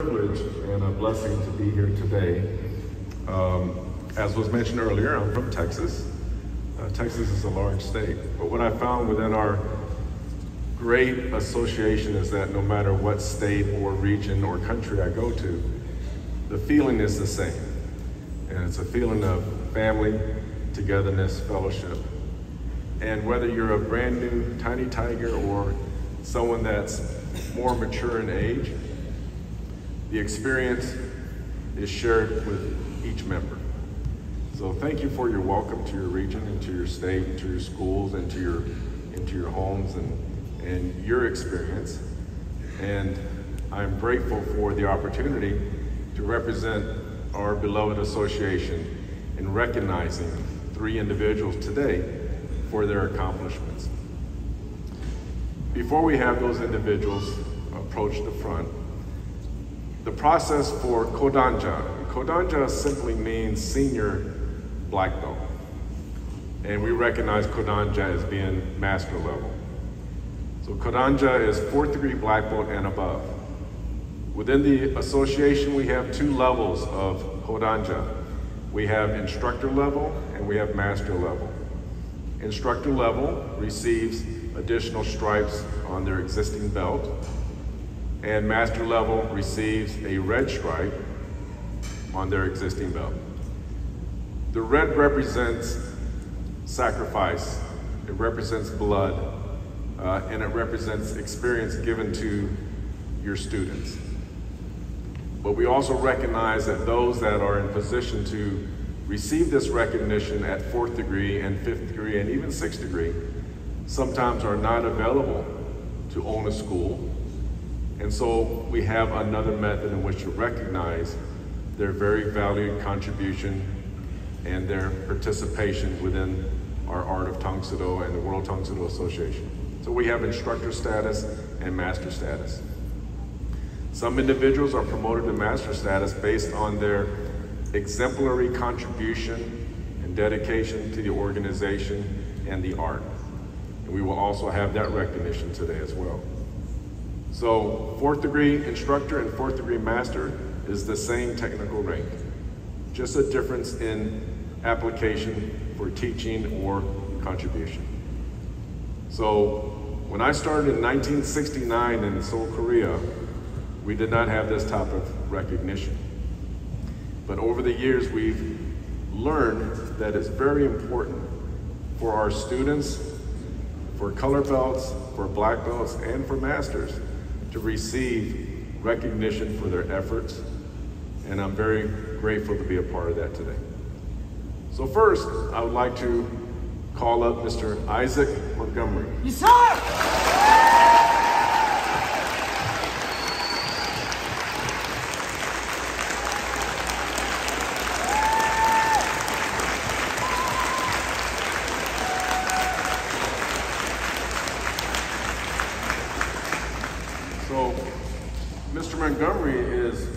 Privilege and a blessing to be here today. As was mentioned earlier, I'm from Texas. Texas is a large state, but what I found within our great association is that no matter what state or region or country I go to, the feeling is the same. And it's a feeling of family, togetherness, fellowship. And whether you're a brand new tiny tiger or someone that's more mature in age, the experience is shared with each member. So thank you for your welcome to your region and to your state and to your schools and to your homes and your experience. And I'm grateful for the opportunity to represent our beloved association in recognizing 3 individuals today for their accomplishments. Before we have those individuals approach the front, the process for Kodanja simply means senior black belt. And we recognize Kodanja as being master level. So Kodanja is 4th degree black belt and above. Within the association, we have 2 levels of Kodanja. We have instructor level and we have master level. Instructor level receives additional stripes on their existing belt, and master level receives a red stripe on their existing belt. The red represents sacrifice, it represents blood, and it represents experience given to your students. But we also recognize that those that are in position to receive this recognition at 4th degree and 5th degree and even 6th degree sometimes are not available to own a school. And so we have another method in which to recognize their very valued contribution and their participation within our Art of Tang Soo Do and the World Tang Soo Do Association. So we have instructor status and master status. Some individuals are promoted to master status based on their exemplary contribution and dedication to the organization and the art. And we will also have that recognition today as well. So 4th degree instructor and 4th degree master is the same technical rank, just a difference in application for teaching or contribution. So when I started in 1969 in Seoul, Korea, we did not have this type of recognition. But over the years, we've learned that it's very important for our students, for color belts, for black belts, and for masters to receive recognition for their efforts. And I'm very grateful to be a part of that today. So first, I would like to call up Mr. Isaac Montgomery. Yes, sir! Mr. Montgomery is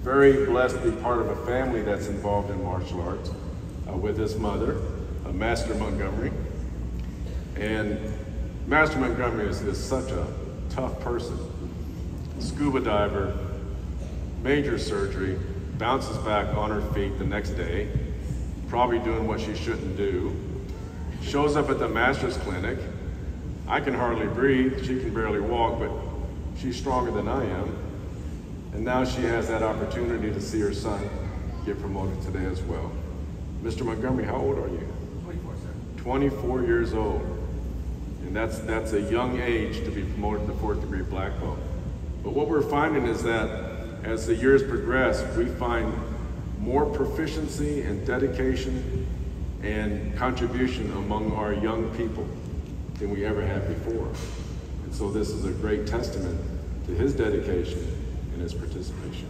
very blessed to be part of a family that's involved in martial arts with his mother, Master Montgomery. And Master Montgomery is such a tough person. Scuba diver, major surgery, bounces back on her feet the next day, probably doing what she shouldn't do, shows up at the master's clinic. I can hardly breathe, she can barely walk, but she's stronger than I am. And now she has that opportunity to see her son get promoted today as well. Mr. Montgomery, how old are you? 24, sir. 24 years old. And that's a young age to be promoted to 4th degree black belt. But what we're finding is that as the years progress, we find more proficiency and dedication and contribution among our young people than we ever had before. And so this is a great testament to his dedication and his participation.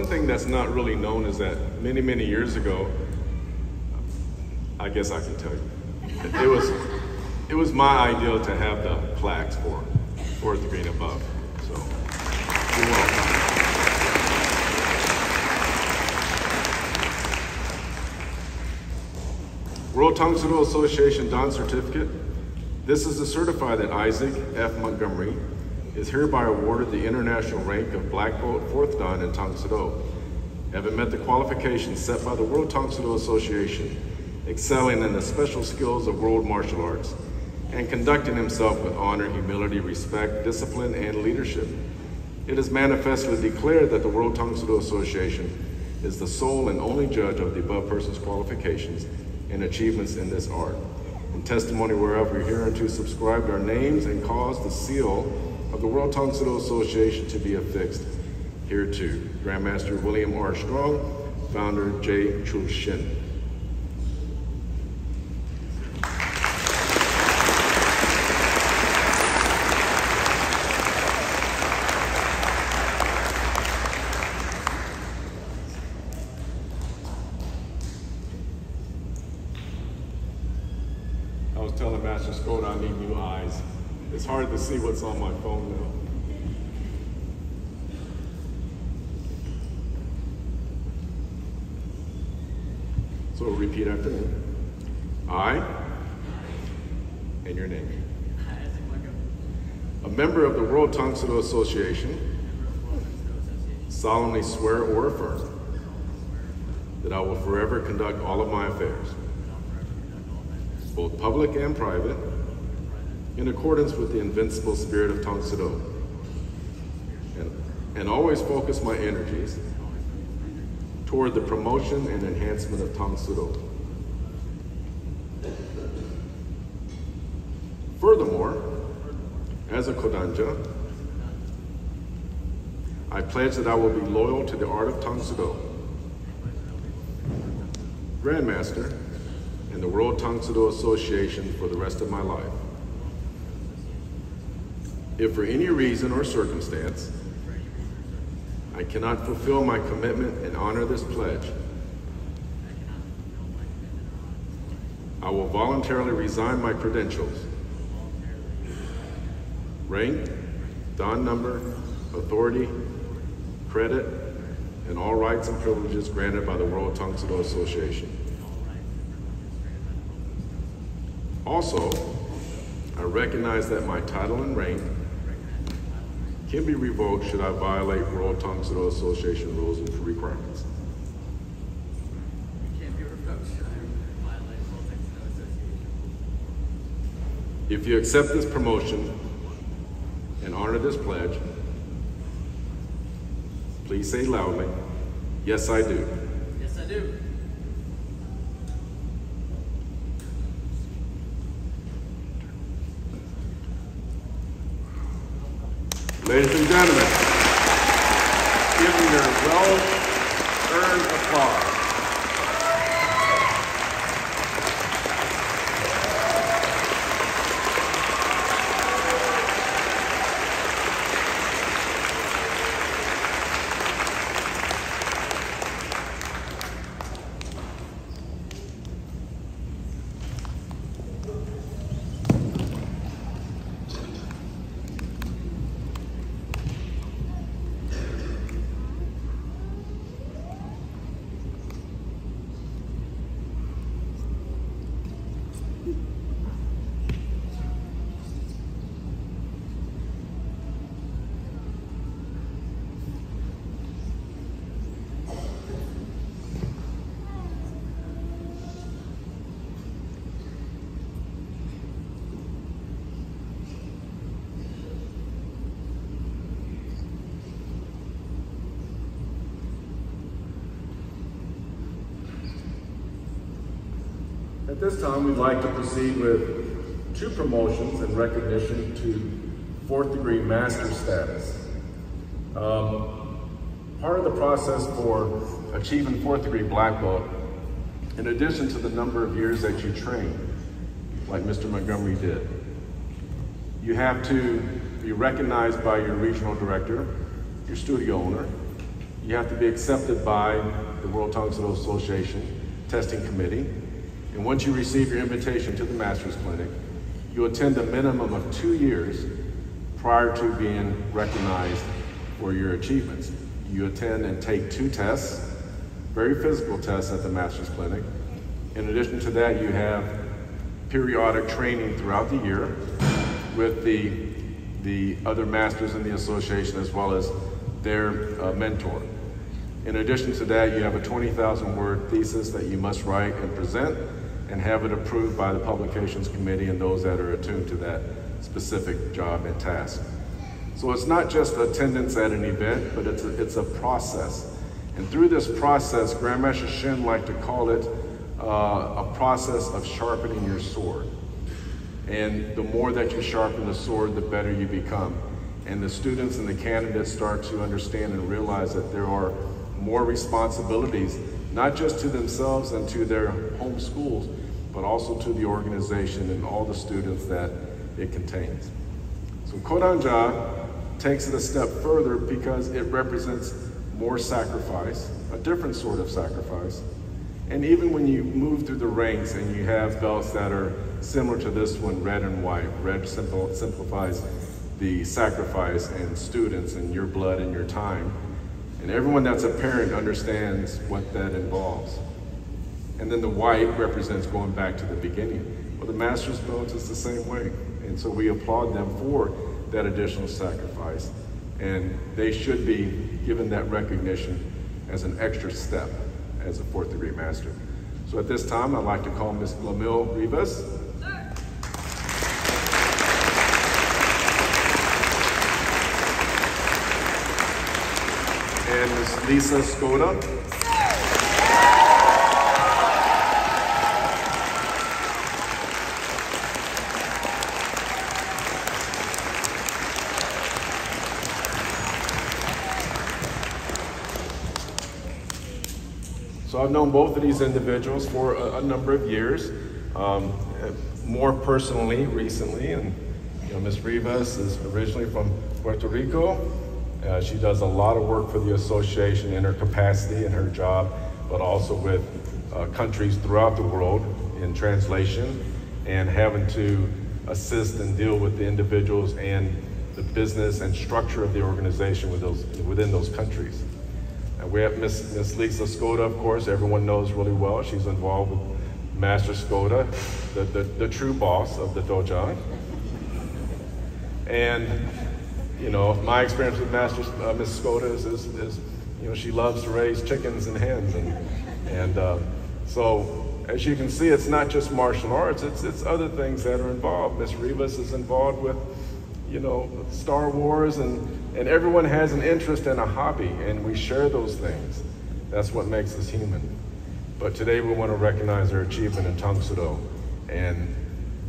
one thing that's not really known is that many, many years ago, I guess I can tell you, it was my ideal to have the plaques for fourth degree and above. So, you're welcome. World Tang Soo Do Association Don Certificate. This is to certify that Isaac F. Montgomery is hereby awarded the international rank of Black Belt 4th Dan in Tang Soo Do, having met the qualifications set by the World Tang Soo Do Association, excelling in the special skills of world martial arts, and conducting himself with honor, humility, respect, discipline, and leadership. It is manifestly declared that the World Tang Soo Do Association is the sole and only judge of the above person's qualifications and achievements in this art. In testimony whereof we hereunto subscribed our names and caused the seal of the World Tang Soo Do Association to be affixed hereto. Grandmaster William R. Strong, founder J. Chu Shin. I was telling Master Scott I need new eyes. It's hard to see what's on my phone now. So repeat after me. I, and your name. A member of the World Tang Soo Do Association, solemnly swear or affirm that I will forever conduct all of my affairs, both public and private, in accordance with the invincible spirit of Tang Soo Do, and always focus my energies toward the promotion and enhancement of Tang Soo Do. Furthermore, as a Kodanja, I pledge that I will be loyal to the art of Tang Soo Do, Grandmaster, and the World Tang Soo Do Association for the rest of my life. If for any reason or circumstance I cannot fulfill my commitment and honor this pledge, I will voluntarily resign my credentials, rank, Dan number, authority, credit, and all rights and privileges granted by the World Tang Soo Do Association. Also, I recognize that my title and rank can be revoked should I violate World Tang Soo Do Association rules and requirements. You can't be revoked should I violate World Tang Soo Do Association. If you accept this promotion and honor this pledge, please say loudly, yes, I do. Yes, I do. Ladies and gentlemen, give them your well-earned applause. At this time, we'd like to proceed with two promotions in recognition to fourth degree master status. Part of the process for achieving fourth degree black belt, in addition to the number of years that you train, like Mr. Montgomery did, you have to be recognized by your regional director, your studio owner, You have to be accepted by the World Tongsudo Association Testing Committee. And once you receive your invitation to the Master's Clinic, you attend a minimum of 2 years prior to being recognized for your achievements. You attend and take 2 tests, very physical tests at the Master's Clinic. In addition to that, you have periodic training throughout the year with the other masters in the association as well as their mentor. In addition to that, you have a 20,000-word thesis that you must write and present and have it approved by the Publications Committee and those that are attuned to that specific job and task. So it's not just attendance at an event, but it's a process. And through this process, Grandmaster Shin liked to call it a process of sharpening your sword. And the more that you sharpen the sword, the better you become. And the students and the candidates start to understand and realize that there are more responsibilities, not just to themselves and to their home schools, but also to the organization and all the students that it contains. So Kodanja takes it a step further because it represents more sacrifice, a different sort of sacrifice. And even when you move through the ranks and you have belts that are similar to this one, red and white, red simplifies the sacrifice and students and your blood and your time. And everyone that's a parent understands what that involves. And then the white represents going back to the beginning. Well, the master's belt is the same way. And so we applaud them for that additional sacrifice. And they should be given that recognition as an extra step as a 4th degree master. So at this time, I'd like to call Ms. Lamil Rivas. And Ms. Lisa Skoda. So I've known both of these individuals for a number of years, more personally recently, and Ms. Rivas is originally from Puerto Rico. She does a lot of work for the association in her capacity in her job, but also with countries throughout the world in translation and having to assist and deal with the individuals and the business and structure of the organization within those countries. We have Miss Lisa Skoda, of course, everyone knows really well. She's involved with Master Skoda, the true boss of the Dojang. And, my experience with Miss Skoda is, she loves to raise chickens and hens. And so, as you can see, it's not just martial arts, it's other things that are involved. Miss Rivas is involved with, Star Wars, and everyone has an interest and a hobby, and we share those things. That's what makes us human. But today we want to recognize their achievement in Tongsudo and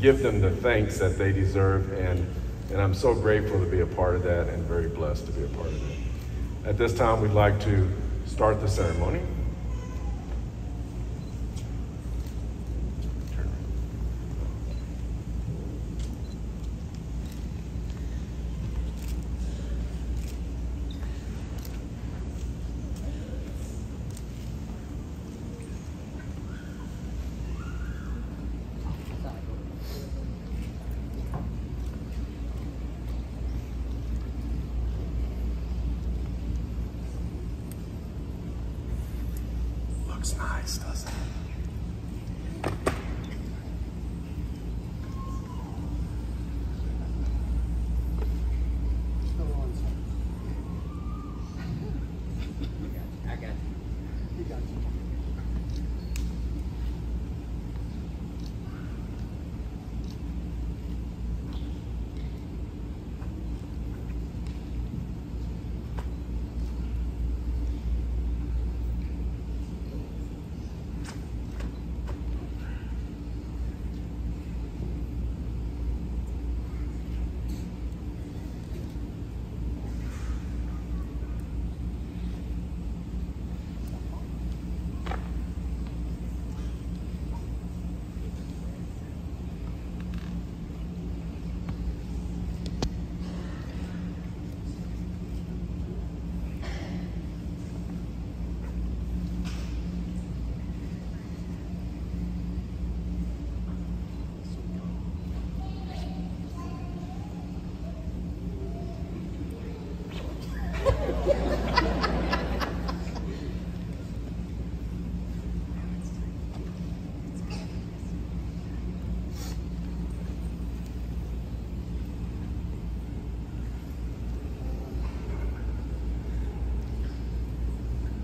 give them the thanks that they deserve, and I'm so grateful to be a part of that and very blessed to be a part of that. At this time, we'd like to start the ceremony. Looks nice, doesn't it? I got you. You got you.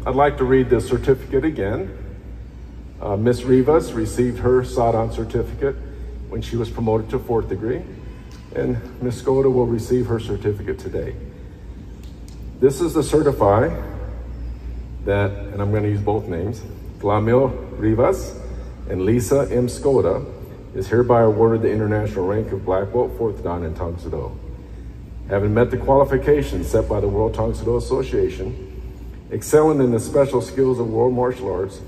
I'd like to read the certificate again. Ms. Rivas received her Sadan certificate when she was promoted to 4th degree, and Ms. Skoda will receive her certificate today. This is to certify that, and I'm going to use both names, Flamil Rivas and Lisa M. Skoda is hereby awarded the international rank of Black Belt 4th Dan in Tang Soo Do. Having met the qualifications set by the World Tang Soo Do Association, excelling in the special skills of world martial arts,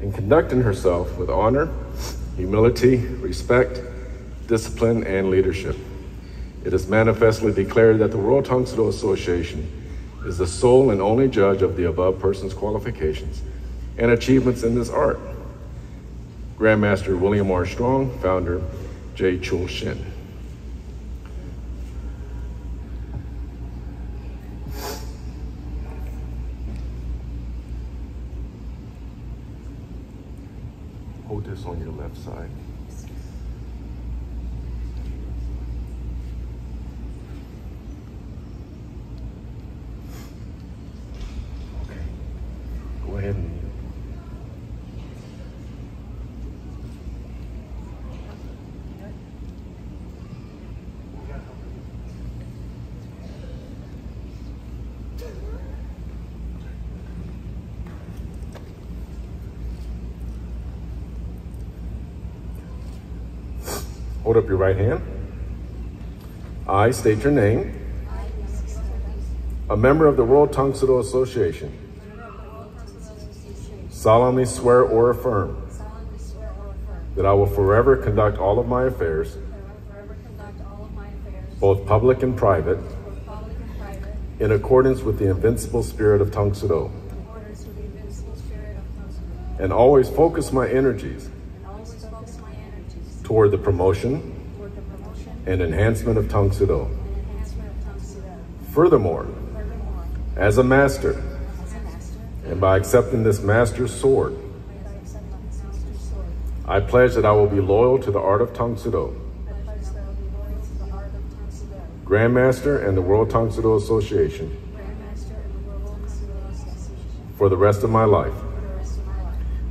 and conducting herself with honor, humility, respect, discipline, and leadership. It is manifestly declared that the World Tang Soo Do Association is the sole and only judge of the above person's qualifications and achievements in this art. Grandmaster William R. Strong, founder J. Chul Shin. Hold this on your left side. Okay, go ahead and hold up your right hand. I state your name. A member of the World Tang Soo Do Association. Solemnly swear or affirm that I will forever conduct all of my affairs, both public and private, in accordance with the invincible spirit of Tang Soo Do, and always focus my energies toward the promotion and enhancement of Tang Soo Do. Furthermore, as a master, and by accepting this master's sword, I pledge that I will be loyal to the art of Tang Soo Do, Grandmaster and the World Tang Soo Do Association, for the rest of my life.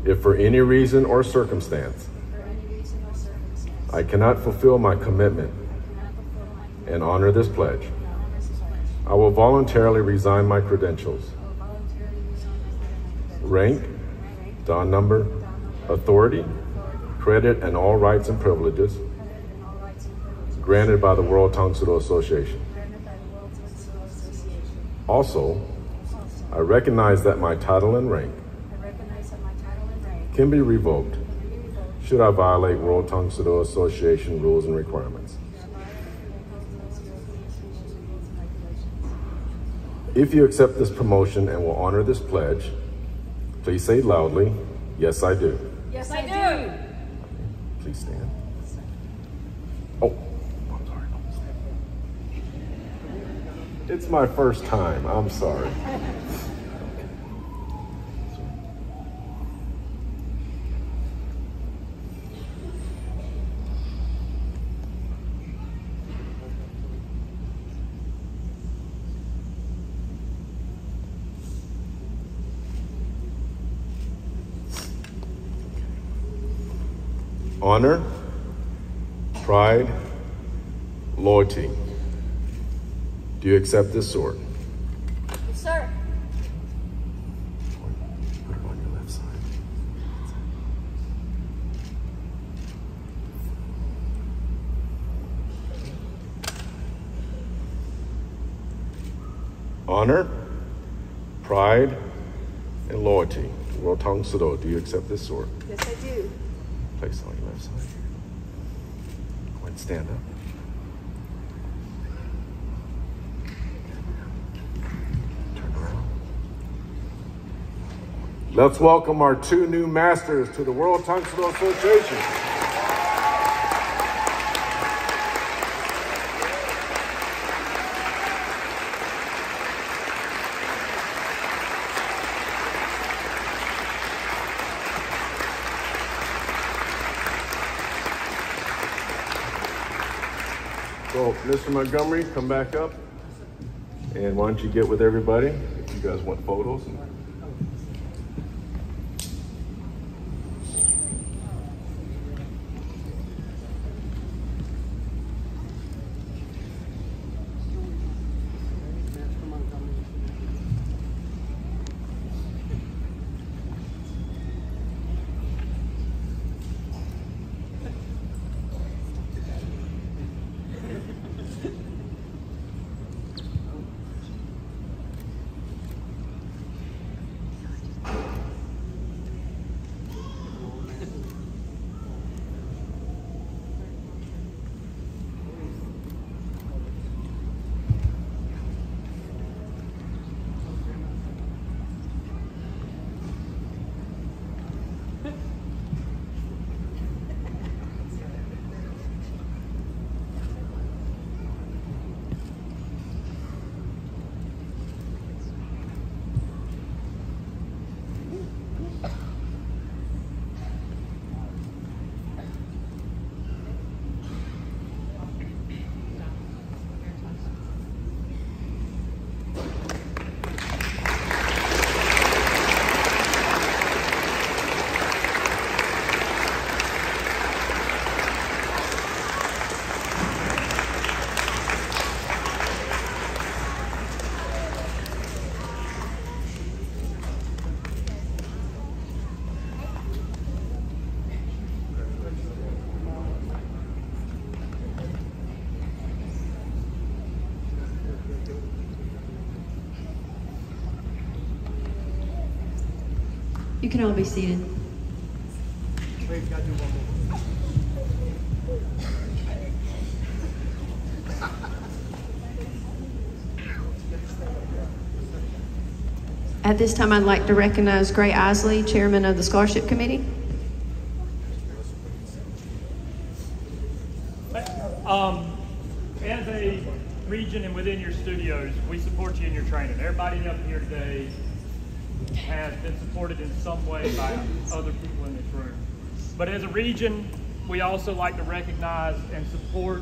If for any reason or circumstance I cannot fulfill my commitment and honor this pledge, I will voluntarily resign my credentials, rank, dan number, authority, credit, and all rights and privileges granted by the World Tang Soo Do Association. Also, I recognize that my title and rank can be revoked should I violate World Tang Soo Do Association rules and requirements. If you accept this promotion and will honor this pledge, please say loudly, "Yes, I do." Yes, I do. Please stand. Oh, I'm sorry. It's my first time. I'm sorry. Honor, pride, loyalty. Do you accept this sword? Yes, sir. Put it on your left side. Honor, pride, and loyalty. World Tang Soo Do. Do you accept this sword? Yes, I do. Place it on your left side. Go ahead and stand up. Turn around. Let's welcome our two new masters to the World Tang Soo Do Association. So, Mr. Montgomery, come back up. And why don't you get with everybody? If you guys want photos. can all be seated. Wait, we gotta do one more. At this time, I'd like to recognize Gray Isley, Chairman of the Scholarship Committee. As a region and within your studios, we support you in your training. Everybody up here today has been supported in some way by other people in this room. But as a region, we also like to recognize and support